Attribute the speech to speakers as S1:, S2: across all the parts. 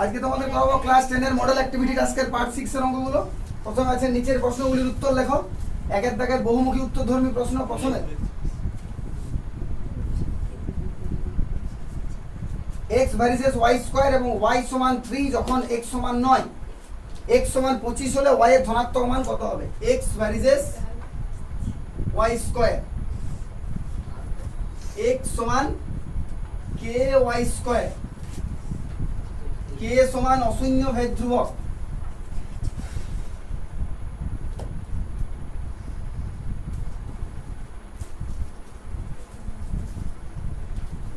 S1: আজকে তোমাদের করাবো ক্লাস 10 এর মডেল অ্যাক্টিভিটি টাস্কের পার্ট 6 এর অঙ্কগুলো। প্রথমে আছে নিচের প্রশ্নগুলির উত্তর লেখো। একের দাগের বহুমুখী উত্তরধর্মী প্রশ্ন। প্রথমে x ভার্সেস y স্কয়ার এবং y সমান 3 যখন x সমান 9, x সমান 25 হলে y এর ধনাত্মক মান কত হবে? x versus y square, x সমান ky স্কয়ার, k সমান অশূন্য ভেদ ধ্রুবক,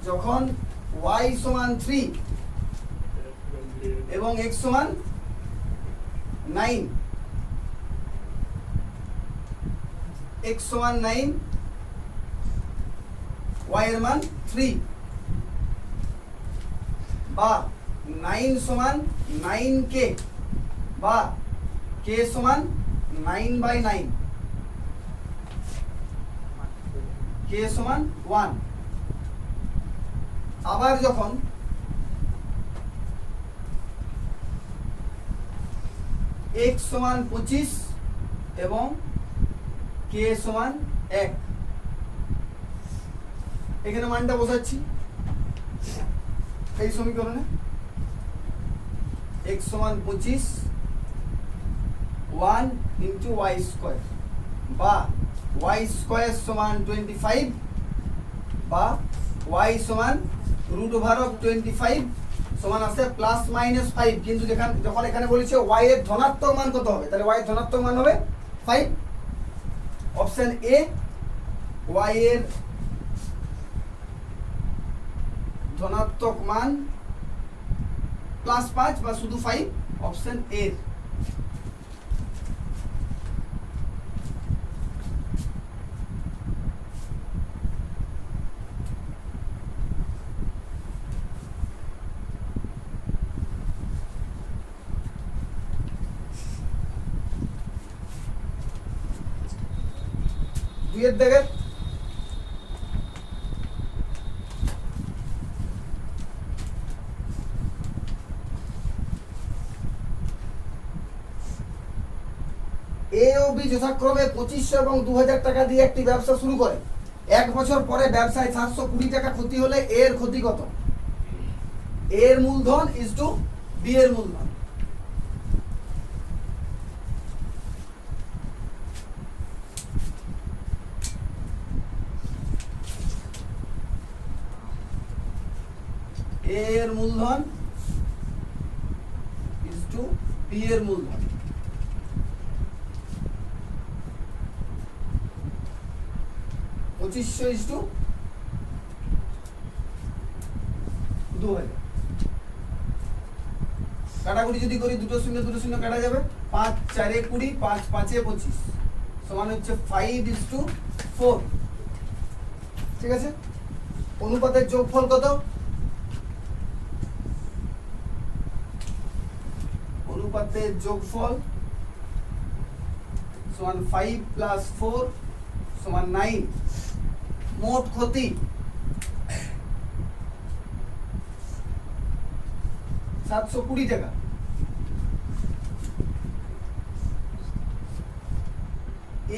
S1: যখন y সমান 3 এবং x সমান 9, x সমান 9, y এর মান 3, বা 9 সমান 9k, বা k সমান 9/9, k সমান 1। আবার যখন x সমান 25 এবং k সমান 1, এখানে মানটা বসাচ্ছি এই সমীকরণে। x সমান 25 1 ইন্টু y স্কয়ার, বা y স্কয়ার সমান 25, বা y সমান √25 সমান আছে প্লাস মাইনাস 5। কিন্তু যখন এখানে বলেছে y এর ধনাত্মক মান কত হবে, তাহলে y এর ধনাত্মক মান হবে 5। অপশন এ y এর ধনাত্মক মান +5 বা শুধু 5, অপশন এ। দুইয়ের দাগের এ ও বি যথাক্রমে 2500 এবং 2000 টাকা দিয়ে একটি ব্যবসা শুরু করে। 1 বছর পরে ব্যবসায় 720 টাকা ক্ষতি হলে এর ক্ষতি কত? এর মূলধন ইজ টু বি এর মূলধন। এর মূলধন ইজ টু বি এর মূলধন। $2500 ইজ টু 2000। কাটাকুটি যদি করি দুটো শূন্য কাটা যাবে। 5 4 20, 5 5 25 সমান হচ্ছে 5 ইজ টু 4। ঠিক আছে, অনুপাতের যোগফল কত? অনুপাতের যোগফল সমান 5 প্লাস 4 সমান 9। মোট ক্ষতি 720 টাকা।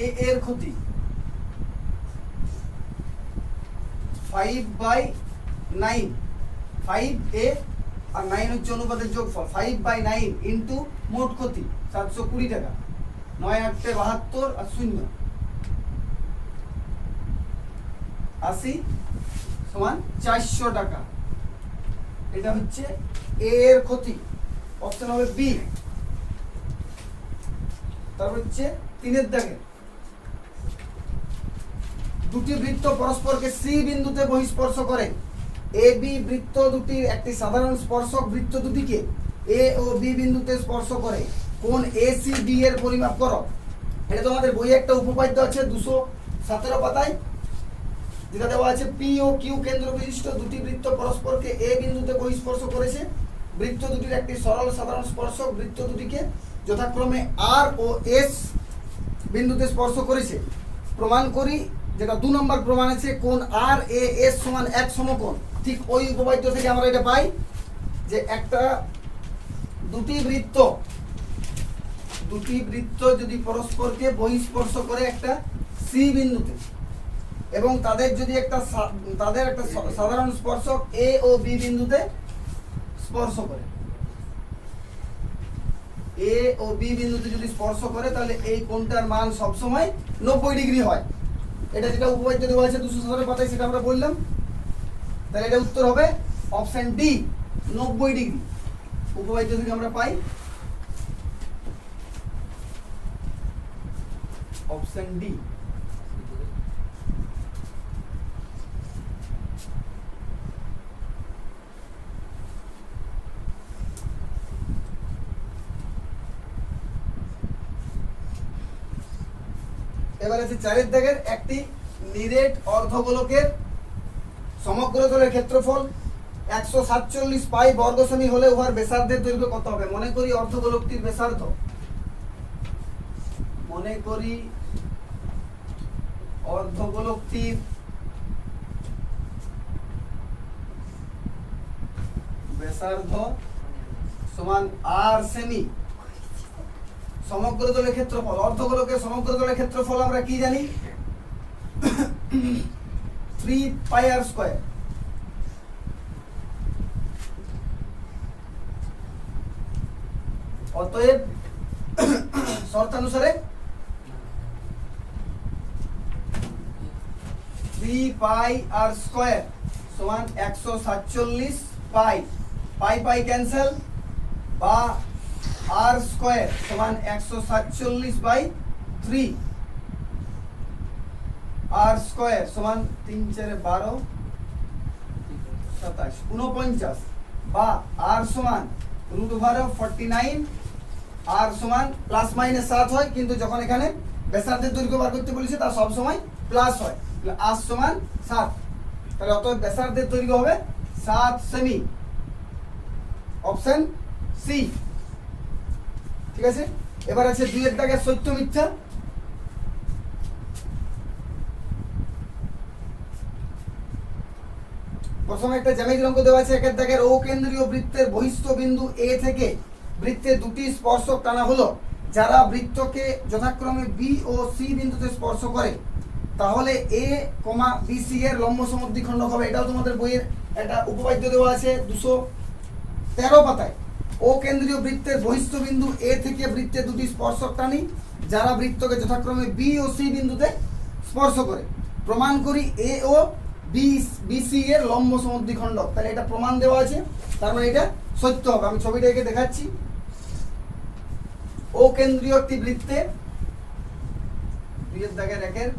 S1: এ এর ক্ষতি 5/9, 5a আর 9 হচ্ছে অনুপাতের যোগফল। 5/9 ইন্টু মোট ক্ষতি 720 টাকা। 9 8 72 আর 0 80 সমান 400 টাকা। এটা হচ্ছে এ এর ক্ষতি, অপশন হবে বি। তারপর হচ্ছে 3-এর দাগে দুটি বৃত্ত পরস্পরকে সি বিন্দুতে বহিঃস্পর্শ করে। এ বি বৃত্ত দুটির একটি সাধারণ স্পর্শক বৃত্ত দুটিকে এ ও বি বিন্দুতে স্পর্শ করে। কোণ এসি ডি এর পরিমাপ করো। এটা তোমাদের বইয়ে একটা উপপাদ্য আছে 217 পাতায়, যেটা দেওয়া আছে পি ও কিউ কেন্দ্র বিশিষ্ট দুটি বৃত্ত পরস্পরকে এ বিন্দুতে বহিঃস্পর্শ করেছে। বৃত্ত দুটির একটি সরল সাধারণ স্পর্শক বৃত্ত দুটিকে যথাক্রমে আর ও এস বিন্দুতে স্পর্শ করেছে। প্রমাণ করি, যেটা 2 নম্বর প্রমাণ আছে, কোণ আর এ এস সমান এক সমকোণ। ঠিক ওই উপপাদ্য থেকে আমরা এটা পাই যে একটা দুটি বৃত্ত যদি পরস্পরকে বহিঃস্পর্শ করে একটা সি বিন্দুতে এবং তাদের একটা সাধারণ স্পর্শক এ ও বি বিন্দুতে স্পর্শ করে, এ ও বি বিন্দুতে যদি স্পর্শ করে তাহলে এই কোণটার মান সবসময় 90 ডিগ্রি হয়। এটা যেটা উপপাদ্য দেওয়া আছে 217 পাতায় সেটা আমরা বললাম। তাহলে এটা উত্তর হবে অপশন ডি, 90 ডিগ্রি। উপপাদ্য থেকে আমরা পাই অপশন ডি। এবার আছে 4 দাগের একটি নিরেট অর্ধগোলকের সমগ্র তলের ক্ষেত্রফল 147 পাই বর্গ সেমি হলে উহার ব্যাসার্ধের দৈর্ঘ্য কত হবে? মনে করি অর্ধগোলকটির ব্যাসার্ধ, সমান আর সেমি, সমগ্র তলের ক্ষেত্রফল, অর্ধগোলকের সমগ্র তলের ক্ষেত্রফল আমরা কি জানি? 3 পাই আর স্কয়ার। অতএব শর্তানুসারে 3 পাই আর স্কয়ার সমান 147 পাই, পাই ক্যান্সেল, বা আর স্কয়ার সমান 147/3, আর স্কয়ার সমান 3 4 12 27 49, বা আর সমান √49, আর সমান প্লাস মাইনাস 7 হয়, কিন্তু যখন এখানে ব্যাসার্ধের দৈর্ঘ্য বার করতে বলেছে তা সব সময় প্লাস হয়। আর সমান 7, তাহলে অতএব ব্যাসার্ধের দৈর্ঘ্য হবে 7 সেমি, অপশন সি। ঠিক আছে, এবার আছে 2 এর দাগের সত্য মিথ্যা। প্রথমে একটা জ্যামিতিক অঙ্ক দেওয়া আছে, 1 এর দাগের ও কেন্দ্রীয় বৃত্তের বহিস্থ বিন্দু এ থেকে বৃত্তে দুটি স্পর্শক টানা হলো যারা বৃত্তকে যথাক্রমে বি ও সি বিন্দুতে স্পর্শ করে, তাহলে এ, বি, সি এর লম্ব সমদ্বিখণ্ডক হবে। এটাও তোমাদের বইয়ের একটা উপপাদ্য দেওয়া আছে 213 পাতায়। ও কেন্দ্রীয় বৃত্তের বহিস্থ বিন্দু এ থেকে বৃত্তে দুটি স্পর্শক টানি যারা বৃত্তকে যথাক্রমে বি ও সি বিন্দুতে স্পর্শ করে, প্রমাণ করি এ ও বি সি এর লম্ব সমদ্বিখণ্ডক। তাহলে এটা প্রমাণ দেওয়া আছে, তার মানে এটা সত্য হবে। আমি ছবিটা এঁকে দেখাচ্ছি। ও কেন্দ্রীয় একটি বৃত্তে, 2 এর দাগের 1 এর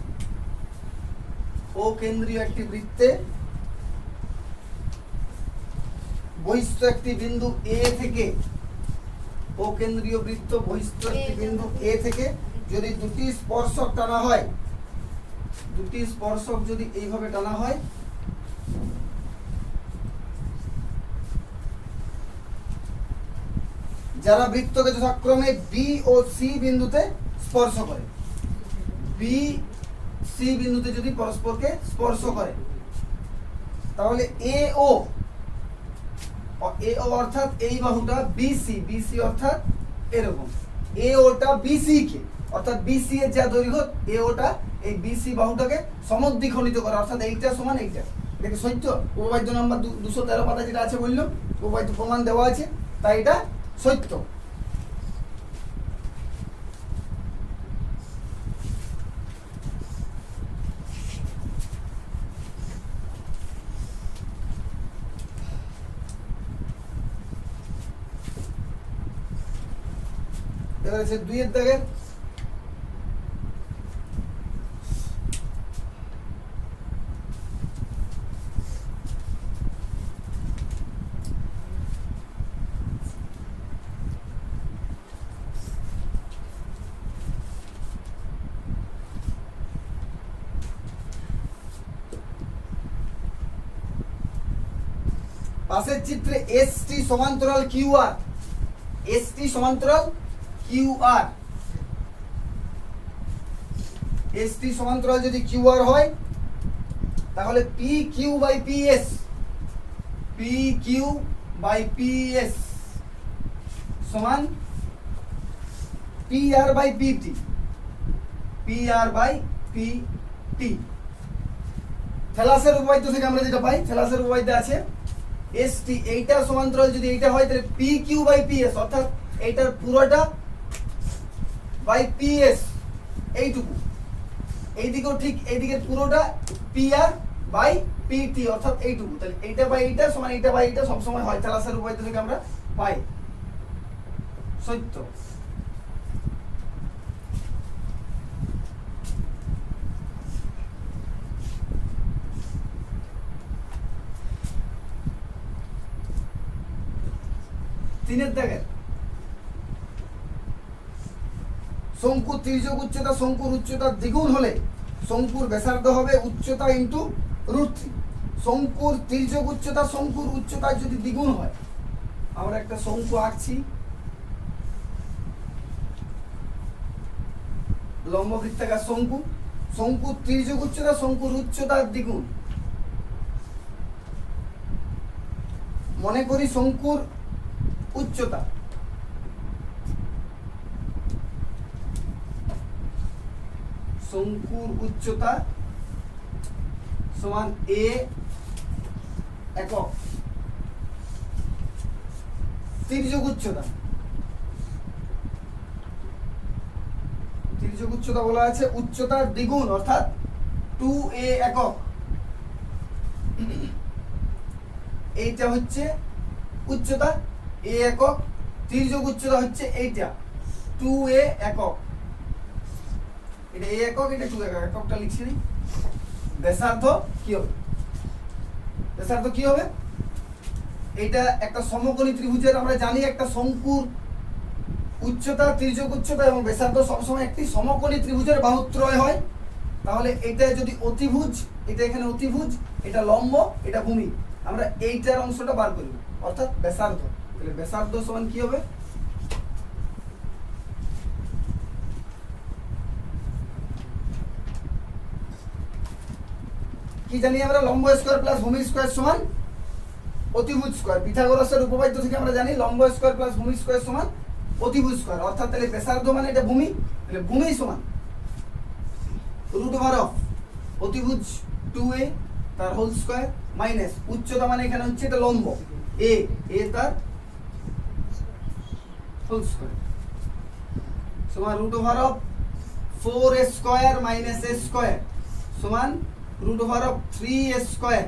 S1: ও কেন্দ্রীয় একটি বৃত্তে বহিস্থ একটি বিন্দু এ থেকে, ও কেন্দ্রীয় বৃত্ত বহিস্থ একটি বিন্দু এ থেকে যদি দুটি স্পর্শক টানা হয়, দুটি স্পর্শক যদি এইভাবে টানা হয়, যারা বৃত্তকে যথাক্রমে বি ও সি বিন্দুতে স্পর্শ করে, বি সি বিন্দুতে যদি পরস্পরকে স্পর্শ করে, তাহলে এ ও অর্থাৎ এই বাহুটা বিসি অর্থাৎ এরকম, এ ওটা বিসি কে অর্থাৎ বিসি এর যা দৈর্ঘ্য এ ওটা এই বিসি বাহুটাকে সমদ্বিখণ্ডিত করে, অর্থাৎ এইটা সমান এইটা। এটা কি সত্য? উপপাদ্য নাম্বার 213 পাতা যেটা আছে বললাম, উপপাদ্য প্রমাণ দেওয়া আছে, তাই এটা সত্য। এবার আছে 2 এর দাগের পাশের চিত্রে এসটি সমান্তরাল কিউআর, এসটি সমান্তরাল কিউআর, এসটি সমান্তরাল যদি কিউআর হয় তাহলে P Q by PS, P Q by PS সমান P R by PT, P R by PT. থ্যালাসের উপপাদ্য থেকে আমরা যেটা পাই, থ্যালাসের উপপাদ্য আছে এসটি, এইটা সমান্তরাল যদি এইটা হয় তাহলে পি কিউ বাই পিএস, অর্থাৎ এইটার পুরোটা বাই পিএস, এইটুকু। এইদিকেও ঠিক এইদিকের পুরোটা পি আর বাই পিটি, অর্থাৎ এইটুকু। তাহলে এইটা বাই এইটা সমান এইটা বাই এইটা সবসময় হয়, থ্যালাসের উপপাদ্য থেকে আমরা পাই। সত্য। তিনের দাগের শঙ্কুর তির্যক উচ্চতা শঙ্কুর উচ্চতার দ্বিগুণ হলে শঙ্কুর ব্যাসার্ধ হবে উচ্চতা ইন্টু √3। শঙ্কুর তির্যক উচ্চতা শঙ্কুর উচ্চতার যদি দ্বিগুণ হয়, আমরা একটা শঙ্কু আঁকছি, লম্ব বৃত্তাকার শঙ্কু, শঙ্কুর তির্যক উচ্চতা শঙ্কুর উচ্চতার দ্বিগুণ। মনে করি শঙ্কুর উচ্চতা সমান এ একক, তির্যক উচ্চতা বলা আছে উচ্চতার দ্বিগুণ অর্থাৎ 2a একক। এইটা হচ্ছে উচ্চতা a একক, তির্যক উচ্চতা হচ্ছে এইটা 2a একক। এটা a একক, এটা 2 একক, এককটা লিখছি নি। ব্যাসার্ধ কি হবে? ব্যাসার্ধ কি হবে? এটা একটা সমকোণী ত্রিভুজের আমরা জানি একটা শঙ্কুর উচ্চতা, তির্যক উচ্চতা এবং ব্যাসার্ধ সবসময় একটি সমকোণী ত্রিভুজের বাহুত্রয় হয়। তাহলে এটা যদি অতিভুজ, এটা এখানে অতিভুজ, এটা লম্ব, এটা ভূমি, আমরা এইটার অংশটা বার করি অর্থাৎ ব্যাসার্ধ। তাহলে ব্যাসার্ধ সমান কি হবে? কি জানি আমরা? লম্ব স্কয়ার প্লাস ভূমি স্কয়ার সমান অতিভুজ স্কয়ার। পিথাগোরাসের উপপাদ্য থেকে আমরা জানি লম্ব স্কয়ার প্লাস ভূমি স্কয়ার সমান অতিভুজ স্কয়ার, অর্থাৎ তাহলে ব্যাসার্ধ মানে এটা ভূমি, তাহলে ভূমি সমান √, অতিভুজ 2a তার হোল স্কয়ার মাইনাস উচ্চতা মানে এখানে হচ্ছে এটা লম্ব a তার হোল স্কয়ার সমান √4a square minus a square সমান √3a স্কয়ার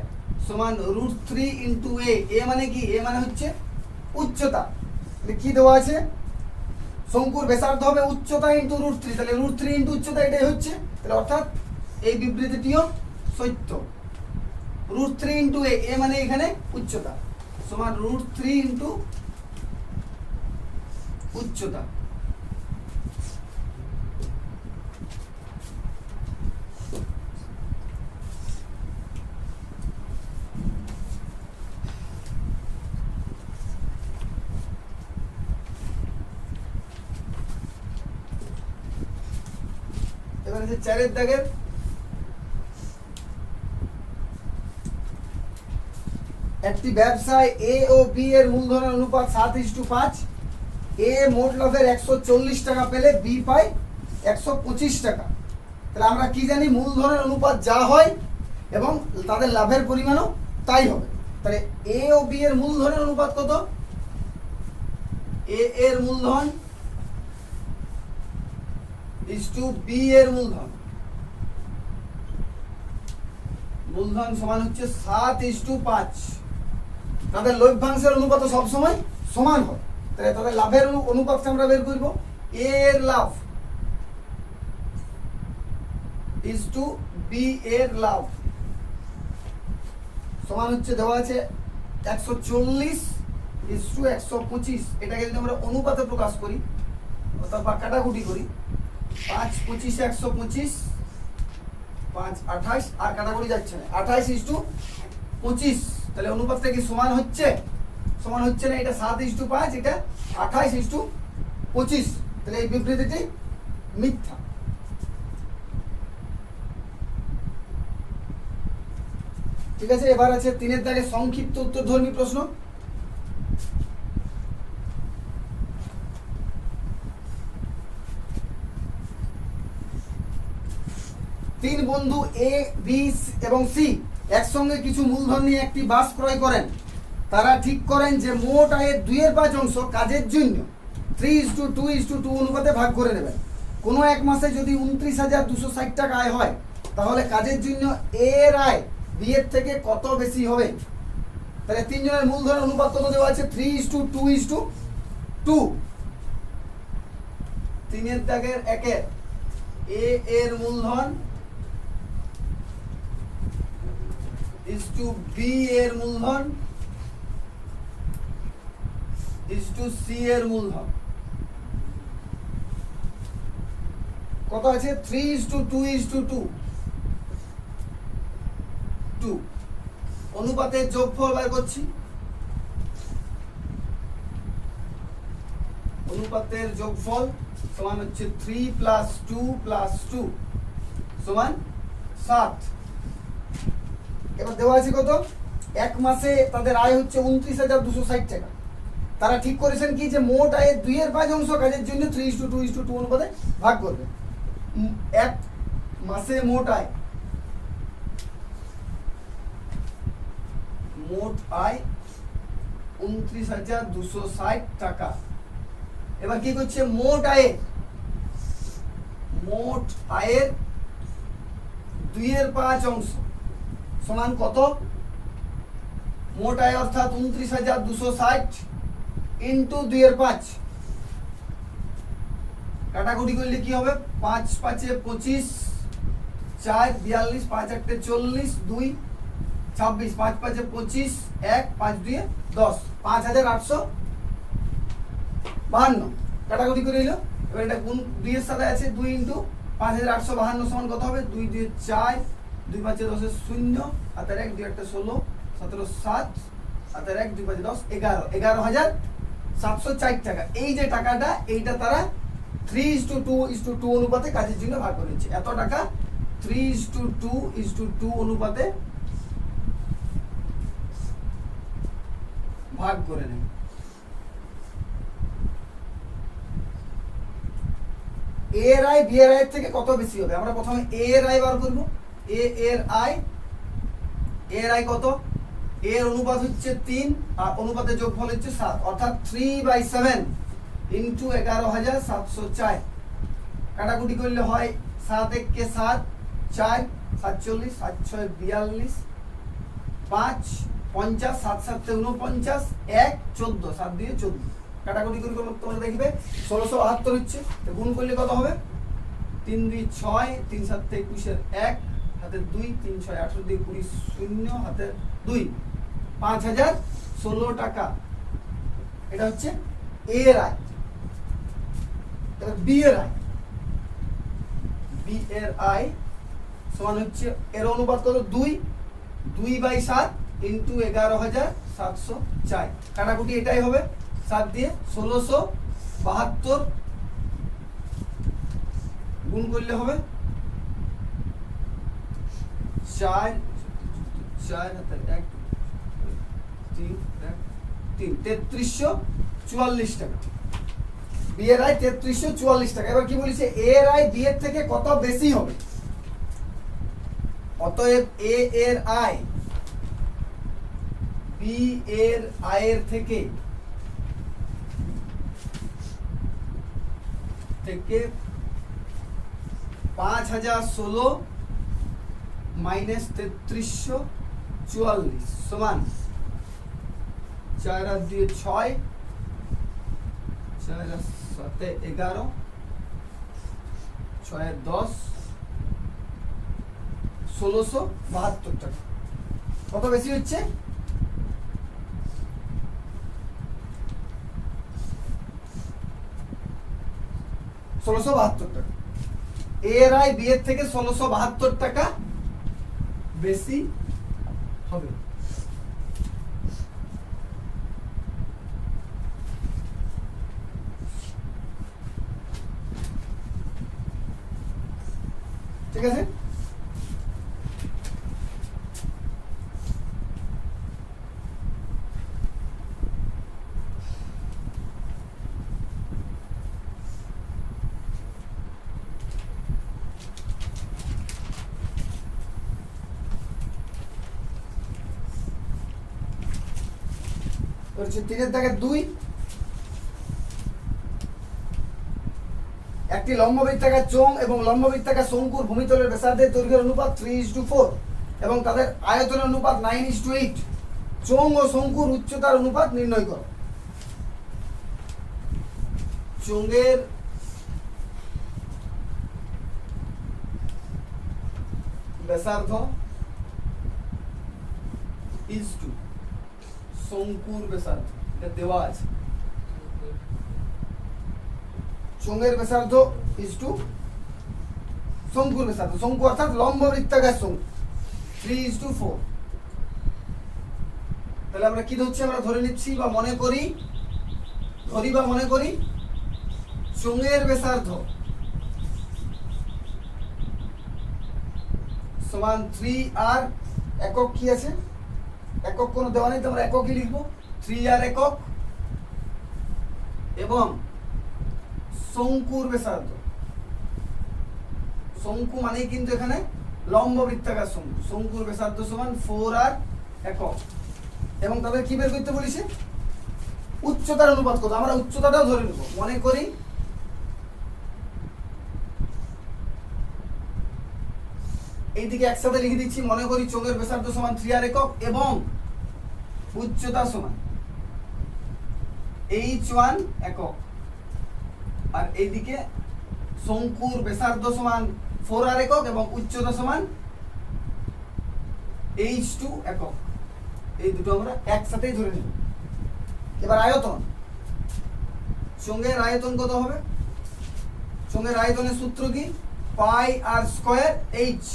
S1: সমান √3 ইন্টু a মানে কি? a মানে হচ্ছে উচ্চতা। কি দেওয়া আছে? শঙ্কুর ব্যাসার্ধ হবে উচ্চতা ইন্টু √3, তাহলে √3 ইন্টু উচ্চতা এটাই হচ্ছে, তাহলে অর্থাৎ এই বিবৃতিটিও সত্য। √3 ইন্টু a মানে এখানে উচ্চতা সমান √3 ইন্টু উচ্চতা। এবার আছে 4 এর দাগের একটি ব্যবসায় এ ও বি এর মূলধনের অনুপাত 7:5। এ মোট লাভের 140 টাকা পেলে বি পায় 125 টাকা। তাহলে আমরা কি জানি? মূলধনের অনুপাত যা হয় এবং তাদের লাভের পরিমাণও তাই হবে। তাহলে এ ও বি এর মূলধনের অনুপাত কত? এ এর মূলধন বি এর মূলধন সমান হচ্ছে 7:5। তাদের লভ্যাংশের অনুপাত সবসময় সমান হয়, তাহলে তাদের লাভের অনুপাতটা আমরা বের করব। এ এর লাভ বি এর লাভ সমান হচ্ছে দেওয়া আছে 140:125। এটাকে যদি আমরা অনুপাতে প্রকাশ করি অথবা কাটাকুটি করি, 5 25 125, 5 28 আর কাটাকুটি যাচ্ছে না, 28:25। তাহলে অনুপাতটা কি সমান হচ্ছে? সমান হচ্ছে না, এটা 7:5, এটা 28:25। তাহলে এই বিবৃতিটি মিথ্যা। ঠিক আছে, এবার আছে 3 এর দাগে সংক্ষিপ্ত উত্তরধর্মী প্রশ্ন। তিন বন্ধু এ বি এবং সি একসঙ্গে কিছু মূলধন নিয়ে একটি বাস ক্রয় করেন। তারা ঠিক করেন যে মোট আয়ের 2/5 অংশ কাজের জন্য 3:2:2 অনুপাতে ভাগ করে নেবেন। কোনো এক মাসে যদি 29,260 টাকা আয় হয়, তাহলে কাজের জন্য এর আয় বি এর থেকে কত বেশি হবে? তাহলে তিনজনের মূলধনের অনুপাত কত দেওয়া আছে? 3:2:2। তিনের দাগের একে এ এর মূলধন is to বি এর মূলধন is to সি এর মূলধন কত আছে? 3:2:2 অনুপাতের যোগফল বের করছি। অনুপাতের যোগফল সমান হচ্ছে 3 + 2 + 2 সমান 7। এবার দেওয়া আছে কত? এক মাসে তাদের আয় হচ্ছে 29,260 টাকা। তারা ঠিক করেছেন কি যে মোট আয়ের 2/5 অংশ কাজের জন্য 3:2:2 অনুপাতে ভাগ করবে। এক মাসে মোট আয় 29,260 টাকা। এবার কি করছে? মোট আয়ের 2/5 অংশ সমান কত? মোট আয় অর্থাৎ 29,260 ইন্টু 2/5। কাটাকুটি করলে কি হবে? 5 × 5 = 25, 4 = 42, 5 × 8 = 40, 2 = 26, 5 × 5 = 25, 1 5 × 2 = 10, 5,852। কাটাকুটি করে নিল। এবার এটা গুণ 2 এর সাথে আছে, 2 × 5,852 সমান কত হবে? 2 × 2 = 4, 2 × 5 = 10, 0, হাতের 1, 2 × 1 = 16, 17 = 7, হাতের 1, 2 × 5 = 10, 11, 11,704 টাকা। এই যে টাকাটা, এইটা তারা 3:2:2 অনুপাতে কাজের জন্য ভাগ করে নিচ্ছে। এত টাকা 3:2:2 অনুপাতে ভাগ করে নেবে। এ এর আয় বি এর আয়ের থেকে কত বেশি হবে? আমরা প্রথমে এ এর আয় বার করব। এ এর আয় কত? এর অনুপাত হচ্ছে 3 আর অনুপাতের যোগফল হচ্ছে 7, অর্থাৎ 3/7 ইন্টু 11,704। কাটাকুটি করলে হয় 7 × 1 = 7, 4 47, 7 × 6 = 42, 5 50, 7 × 7 = 49, 1 14, 7 × 2 = 14। কাটাকুটি করে তোমরা দেখবে 1672 হচ্ছে। গুণ করলে কত হবে? 3 × 2 = 6, 3 × 7 = 21, 1 হাতে 2, 3 × 6 = 18, 2 × 20, 0 হাতে 2, 5,016 টাকা। এটা হচ্ছে এ এর আয়। এবার বি এর আয়। বি এর আয় সমান হচ্ছে, এর অনুপাত কত? 2/7 ইন্টু 11,704। কাটাকুটি এটাই হবে, 7 দিয়ে 1672 গুণ করলে হবে 4 হাতে 1 3 3344 টাকা। বি এর আয় 3344 টাকা। এবার কি বলেছে? এ এর আয় বি এর থেকে কত বেশি হবে? অতএব এ এর আয় বি এর আয়ের থেকে 5,016 - 3344 সমান 4 × 2 = 6, 4 × 7 = 11, 6 × 10, 1672 টাকা। কত বেশি হচ্ছে? 1672 টাকা। এর আয় বি এর থেকে 1672 টাকা বেশি হবে। ঠিক আছে? করছি 3-2 একটি লম্ববৃত্তাকার চোঙ এবং লম্ববৃত্তাকার শঙ্কুর ভূমিতলের ব্যাসার্ধের দৈর্ঘ্যের অনুপাত 3:4 এবং তাদের আয়তনের অনুপাত 9:8। চোঙ ও শঙ্কুর উচ্চতার অনুপাত নির্ণয় করো। চোঙের ব্যাসার্ধ is to শঙ্কুর ব্যাসার্ধ, এটা দেওয়া আছে। চোঙের ব্যাসার্ধ is to শঙ্কুর ব্যাসার্ধ, শঙ্কু অর্থাৎ লম্ব বৃত্তাকার শঙ্কু 3:4। তাহলে আমরা কি ধরছি, আমরা ধরে নিচ্ছি বা মনে করি চোঙের ব্যাসার্ধ সমান 3r, একক কি আছে, একক কোনো দেওয়া নেই তো আমরা এককই লিখবো, 3r একক, এবং শঙ্কুর ব্যাসার্ধ, শঙ্কু মানেই কিন্তু এখানে লম্ব বৃত্তাকার শঙ্কু, শঙ্কুর ব্যাসার্ধ সমান 4r একক, এবং তাদের কি বের করতে বলেছে, উচ্চতার অনুপাত কত, আমরা উচ্চতাটাও ধরে নেব। মনে করি এইদিকে একসাথে লিখে দিচ্ছি, মনে করি চোঙের ব্যাসার্ধ সমান 3r একক এবং উচ্চতা সমান h1 একক, আর এইদিকে শঙ্কুর ব্যাসার্ধ সমান 4r একক এবং উচ্চতা সমান h2 একক। এই দুটো আমরা একসাথেই ধরে নেব। এবার আয়তন, চোঙের আয়তন কত হবে, চোঙের আয়তনের সূত্র কি, পাই আর স্কয়ার h,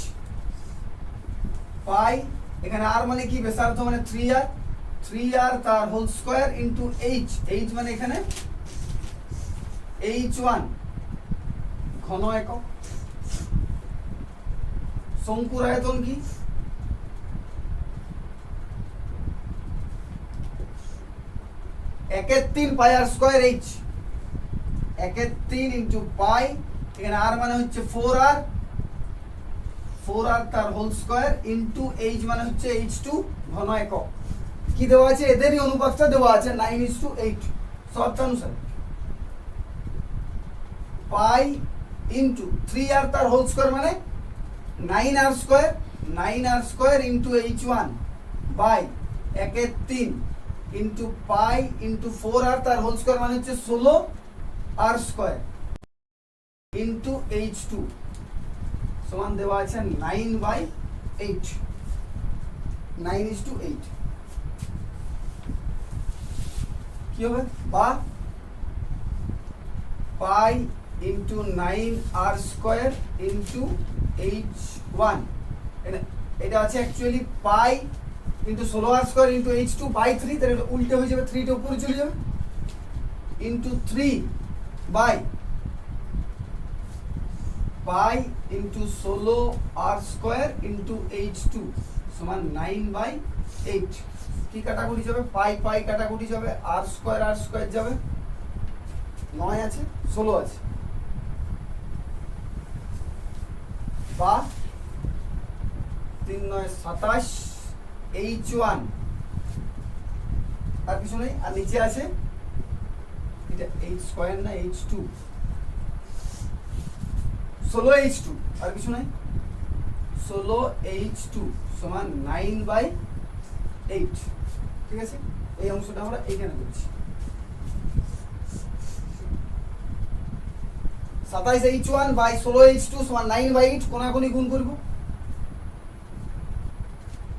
S1: পাই এখানে r মানে কি, ব্যাসার্ধ মানে 3r তার হোল স্কয়ার ইনটু h মানে এখানে h1 ঘন একক। শঙ্কুর আয়তন কি, একের 3 পাই আর স্কয়ার h, একের 3 ইনটু পাই, এখানে r মানে হচ্ছে 4r তার হোল স্কয়ার ইনটু h মানে হচ্ছে h2 ঘন একক। কি দেওয়া আছে, এদেরই অনুপাতটা দেওয়া আছে 9:8 শর্তানুসারে, পাই ইনটু 3r তার হোল স্কয়ার মানে 9r square into h1 by একের 3 ইনটু পাই ইনটু 4r তার হোল স্কয়ার মানে হচ্ছে 16r স্কয়ার ইনটু h2 সমান দেওয়া আছে 9/8, 9:8। কি হবে, বা পাই into 9r square into h1, এটা আছে actually pi into 16r square into h2 by 3, তাহলে এটা উল্টে হয়ে যাবে, 3 টা উপরে চলে যাবে, into 3 by pi into 16r square into h2 সমান 9/8। কি কাটাকুটি যাবে, পাই কাটাকুটি যাবে, r স্কয়ার যাবে, 9 আছে 16 আছে, বা 3 9 27 h1 আর কিছু নেই, আর নিচে আছে এটা h স্কয়ার না h2, 16h2 আর কিছু নাই, 16h2 সমান 9/8। ঠিক আছে, এই অংশটা আমরা এইখানে করছি। 27h1 বাই 16h2 সমান 9/8, কোনাকুনি গুণ করব,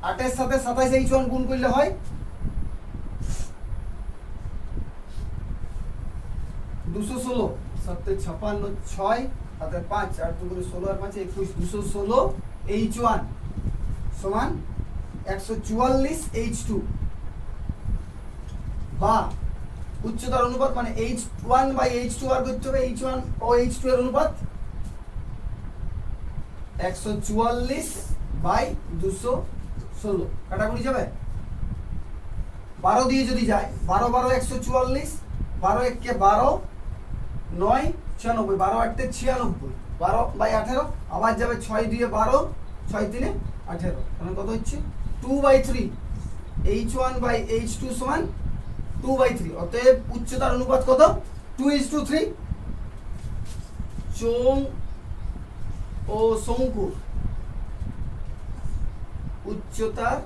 S1: 8 এর সাথে 27h1 গুণ করলে হয় 216, 7 56 6 হাতে 5 8 দুগুণে 16 আর 5 21, 216 h1 সমান 144 h2, বা উচ্চতার অনুপাত মানে h1 বাই h2 আর করতে হবে, h1 ও h2 এর অনুপাত 144 বাই 216, কাটাকুটি যাবে, 12 দিয়ে যদি যায়, 12 12 144, 12 1 কে 12 9 96, 12 8 96, 12 বাই 18 আবার যাবে, 6 দিয়ে 12 6 3 18, মানে কত হচ্ছে 2/3, h1 বাই h2 সমান 2/3, অতএব উচ্চতার অনুপাত কত? 2:3। চোঙ ও শঙ্কুর উচ্চতার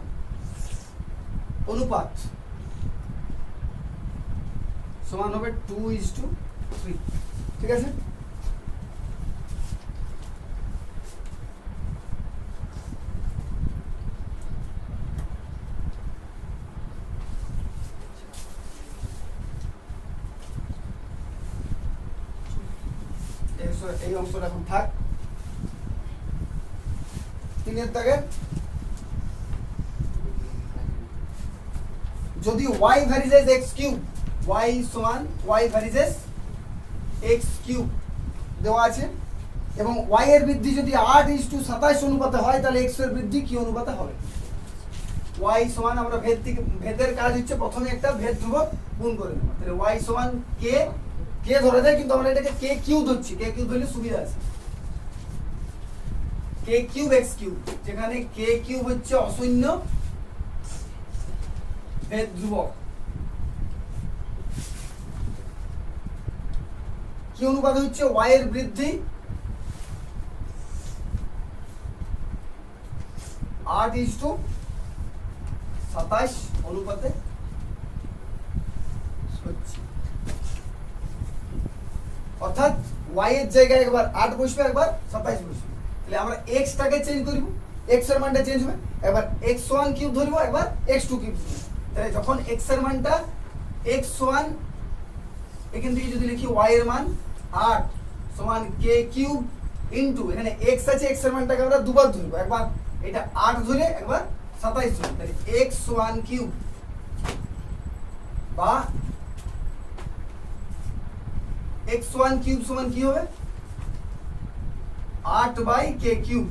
S1: অনুপাত সমান হবে 2:3। ঠিক আছে? এই অংশটা এখন থাক। 3 দাগে যদি y varies as x cube, y সমান y ভ্যারিজেস x কিউব দেওয়া আছে এবং y এর বৃদ্ধি যদি 8:27 অনুপাতে হয় তাহলে x এর বৃদ্ধি কি অনুপাতে হবে? y সমান আমরা ভেদের কাজ হচ্ছে প্রথমে একটা ভেদ ধ্রুবক গুণ করে নেব। তাহলে y সমান k ধরে দেয়, কিন্তু আমরা এটাকে k কিউব ধরছি। k কিউব ধরলে সুবিধা আছে। k কিউব x কিউব, যেখানে k কিউব হচ্ছে অশূন্য ভেদ ধ্রুবক। কি অনুপাতে হচ্ছে? y এর বৃদ্ধি 8:27 অনুপাতে হচ্ছে। অর্থাৎ y এর জায়গায় একবার 8 বসবে, একবার 27 বসবে। তাহলে আমরা x টাকে চেঞ্জ করব, x এর মানটা চেঞ্জ হবে। একবার x1 কিউব ধরব, একবার x2 কিউব ধরব। তাহলে যখন x এর মানটা x1, এখান থেকে যদি লিখি y এর মান 8 সমান k কিউব ইনটু, এখানে x আছে, x এর মানটাকে আমরা দুবার ধরব, একবার এটা 8 ধরে, একবার 27 ধরে। তাহলে x1 কিউব বা x1 কিউব সমান কি হবে? 8/k কিউব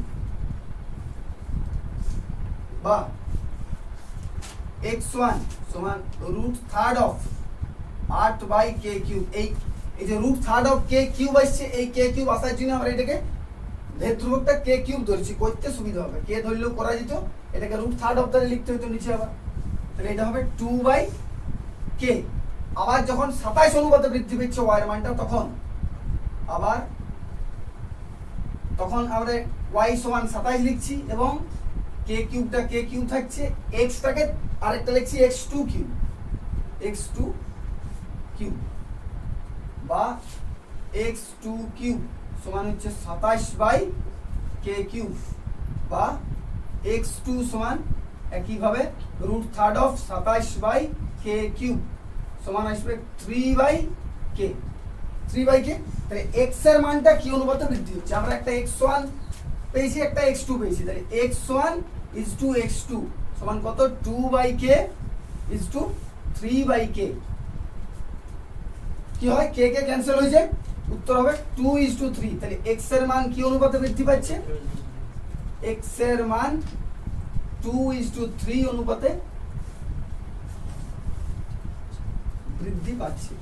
S1: বা x1 সমান √3 অফ 8/k কিউব। এই যে √3 অফ k কিউব আসছে, এই k কিউব আসার জন্য আমরা এটাকে ভেদ ধ্রুবকটা k কিউব ধরেছি, করতে সুবিধা হবে। k ধরলেও করা যেত, এটাকে √3 অফ ধরে লিখতে হতো নিচে আবার। তাহলে এটা হবে 2/k। আবার যখন 27 অনুপাতে বৃদ্ধি পেয়েছে y এর মানটা, তখন আমরা y সমান 27 লিখছি এবং k কিউবটা k কিউব থাকছে, x টাকে আরেকটা লিখছি x2 কিউব, x2 কিউব বা x2 কিউব সমান হচ্ছে 27/k কিউব বা x2 সমান একইভাবে √3 অফ 27/k কিউব সমান আসবে 3/k। তাহলে x এর মানটা কি অনুপাতে বৃদ্ধি হচ্ছে? আমরা একটা x1 পেয়েছি, একটা x2 পেয়েছি। তাহলে x1 x2 সমান কত? 2/k 3/k। কি হয়? k কে ক্যান্সেল হয়ে যায়, উত্তর হবে 2:3। তাহলে x এর মান কি অনুপাতে বৃদ্ধি পাচ্ছে? x এর মান 2:3 অনুপাতে বৃদ্ধি পাচ্ছে।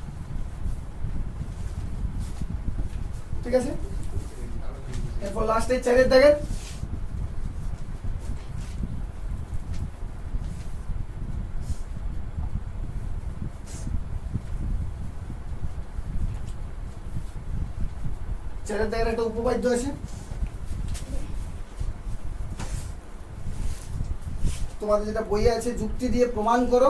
S1: ঠিক আছে? এরপর লাস্টে 4 দাগের একটা উপপাদ্য আছে, তোমাদের যেটা বইয়ে আছে। যুক্তি দিয়ে প্রমাণ করো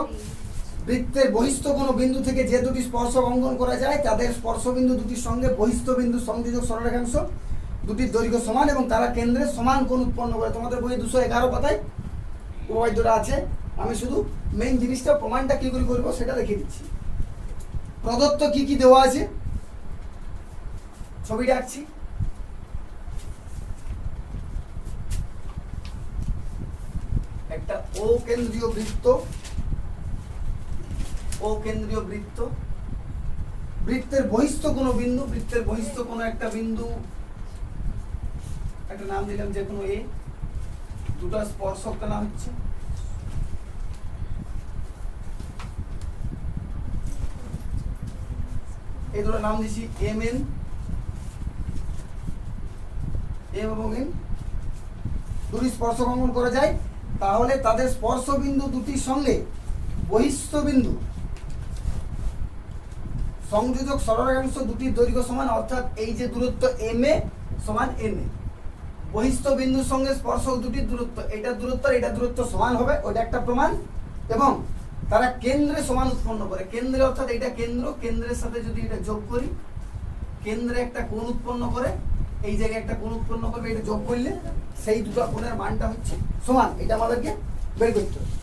S1: বৃত্তের বহিস্থ কোনো বিন্দু থেকে যে দুটি স্পর্শক অঙ্কন করা যায় তাদের স্পর্শ বিন্দু দুটির সঙ্গে বহিস্থ বিন্দু সংযোজক সরলরেখাংশ দুটির দৈর্ঘ্য সমান এবং তারা কেন্দ্রে সমান কোণ উৎপন্ন করে। তোমাদের বইয়ে 211 পাতায় উপপাদ্যটা আছে। আমি শুধু মেইন জিনিসটা, প্রমাণটা কি করে করবো সেটা দেখিয়ে দিচ্ছি। প্রদত্ত কি কি দেওয়া আছে ছবিটা আঁকছি। একটা ও কেন্দ্রীয় বৃত্ত, বৃত্তের বহিস্থ কোনো বিন্দু, বৃত্তের বহিস্থ কোনো একটা বিন্দু, একটা নাম দিলাম যে কোনো এ, দুটো স্পর্শক টানা হচ্ছে। এই দুটো নাম দিচ্ছি এম এন, এম এবং এন। দুটি স্পর্শক অঙ্কন করা যায়, তাহলে তাদের স্পর্শ বিন্দু দুটির সঙ্গে বহিস্থ বিন্দু সংযোজক সরলরেখাংশ দুটির দৈর্ঘ্য সমান, অর্থাৎ এই যে দূরত্ব MA সমান NA, বহিস্থ বিন্দুর সঙ্গে স্পর্শক দুটির দূরত্ব, এটা দূরত্ব আর এটা দূরত্ব সমান হবে, ওটা একটা প্রমাণ। এবং তারা কেন্দ্রে সমান উৎপন্ন করে, কেন্দ্রে অর্থাৎ এটা কেন্দ্র, কেন্দ্রের সাথে যদি এটা যোগ করি, কেন্দ্রে একটা কোণ উৎপন্ন করে, এই জায়গায় একটা কোণ উৎপন্ন করবে, এটা যোগ করলে সেই দুটো কোণের মানটা হচ্ছে সমান। এটা আমাদেরকে বের করতে হবে।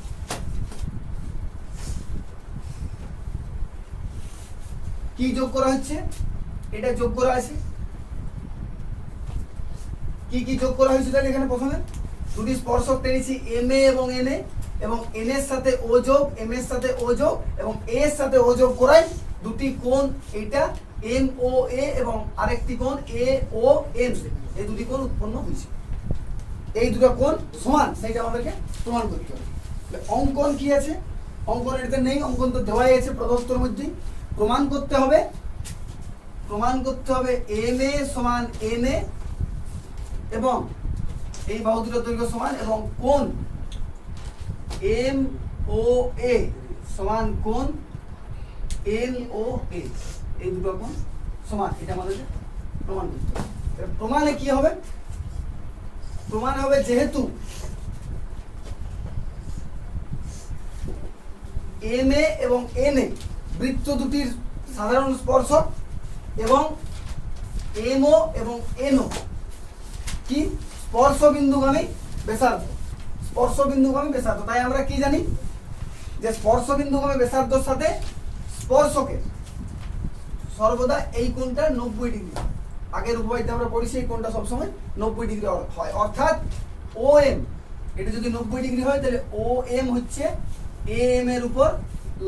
S1: কি যোগ করা হচ্ছে? এটা যোগ করা আছে। কি কি যোগ করা হয়েছে তাহলে এখানে? প্রথমে দুটি স্পর্শক টেনেছি MA এবং NA, এবং N এর সাথে O যোগ, M এর সাথে O যোগ এবং A এর সাথে O যোগ করাই দুটি কোণ, এটা MOA এবং আরেকটি কোণ AON, এই দুটি কোণ উৎপন্ন হয়েছে। এই দুটো কোণ সমান, সেটা আমাদেরকে প্রমাণ করতে হবে। অঙ্কন কি আছে? অঙ্কন এটাতে নেই, অঙ্কন তো দেওয়াই আছে প্রদত্তর মধ্যে। প্রমাণ করতে হবে, প্রমাণ করতে হবে MA সমান NA এবং এই বাহু দুটোর দৈর্ঘ্য সমান, এবং কোণ MOA সমান কোণ NOA, এই দুটো কোণ সমান। এটা আমাদেরকে প্রমাণ করতে হবে। প্রমাণে কি হবে? প্রমাণ হবে যেহেতু MA এবং NA বৃত্ত দুটির সাধারণ স্পর্শক, এবং MO এবং NO কি স্পর্শ বিন্দুগামী ব্যাসার্ধ, স্পর্শ বিন্দুগামী ব্যাসার্ধ। তাই আমরা কি জানি যে স্পর্শ বিন্দুগামী ব্যাসার্ধের সাথে স্পর্শকের সর্বদা এই কোণটা 90 ডিগ্রি। আগের উপপাদ্যে আমরা পড়েছি এই কোণটা সবসময় 90 ডিগ্রি হয়, অর্থাৎ OM এটা যদি 90 ডিগ্রি হয় তাহলে OM হচ্ছে AM এর উপর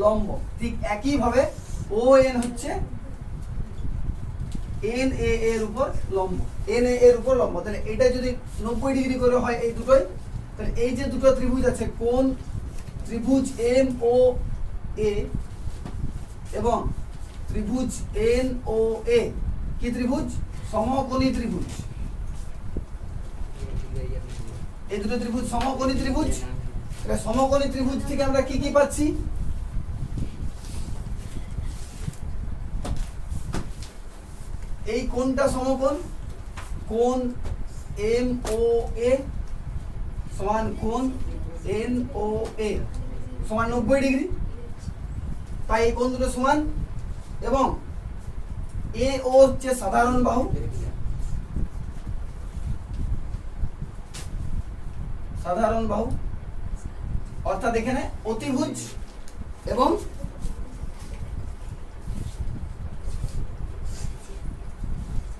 S1: লম্ব। ঠিক একই ভাবে ON হচ্ছে NA এর উপর লম্ব, NA এর উপর লম্ব। তাহলে এটা যদি 90 ডিগ্রি করে হয় এই দুটোই, তাহলে এই যে দুটো ত্রিভুজ আছে, কোণ ত্রিভুজ MOA এবং ত্রিভুজ NOA, কি ত্রিভুজ? সমকোণী ত্রিভুজ। এই দুটো ত্রিভুজ সমকোণী ত্রিভুজ। এটা সমকোণী ত্রিভুজ থেকে আমরা কি কি পাচ্ছি? এই কোণটা সমকোণ, কোণ MOA সমান কোণ NOA সমান 90 ডিগ্রি। তাই এই কোণ দুটো সমান, এবং AO হচ্ছে সাধারণ বাহু, সাধারণ বাহু অর্থাৎ এখানে অতিভুজ, এবং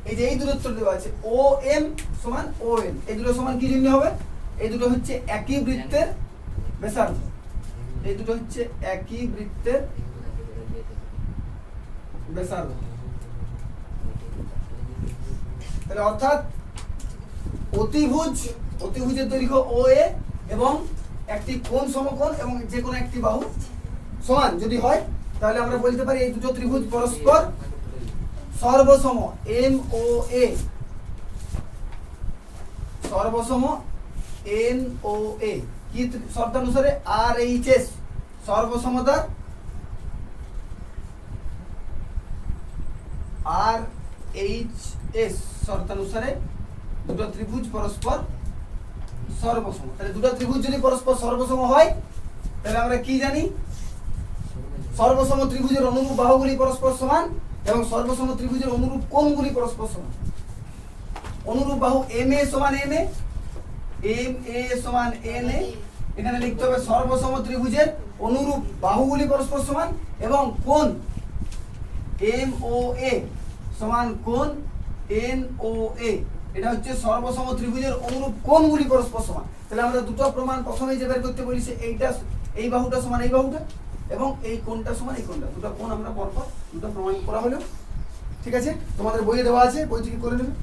S1: এই যে এই দূরত্ব দেওয়া আছে OM সমান ON, এই দুটো সমান কি জন্য হবে? এই দুটো হচ্ছে একই বৃত্তের ব্যাসার্ধ, এই দুটো হচ্ছে একই বৃত্তের ব্যাসার্ধ। তাহলে অর্থাৎ অতিভুজ, অতিভুজের দৈর্ঘ্য OA এবং একটি কোণ সমকোণ এবং যে কোনো একটি বাহু সমান যদি হয়, তাহলে আমরা বলতে পারি এই দুটো ত্রিভুজ পরস্পর সর্বসম। MOA সর্বসম NOA কি শর্তানুসারে? RHS সর্বসমতা, RHS শর্তানুসারে দুটো ত্রিভুজ পরস্পর সর্বসম। তাহলে দুটো ত্রিভুজ যদি পরস্পর সর্বসম হয় তাহলে আমরা কি জানি? সর্বসম ত্রিভুজের অনুরূপ বাহুগুলি পরস্পর সমান এবং সর্বসম ত্রিভুজের অনুরূপ কোণগুলি পরস্পর সমান। অনুরূপ বাহু MA সমান NA, MA সমান NA। এখানে লিখতে হবে সর্বসম ত্রিভুজের অনুরূপ বাহুগুলি পরস্পর সমান, এবং কোণ MOA সমান কোণ NOA, এটা হচ্ছে সর্বসম ত্রিভুজের অনুরূপ কোণগুলি পরস্পর সমান। তাহলে আমরা দুটো প্রমাণ প্রথমেই যে বের করতে বলেছি, এইটা এই বাহুটা সমান এই বাহুটা, এবং এই কোণটা সমান এই কোণটা, দুটো কোণ আমরা পরপর দুটো প্রমাণ করা হলো। ঠিক আছে, তোমাদের বইয়ে দেওয়া আছে, বই থেকে করে নেবে।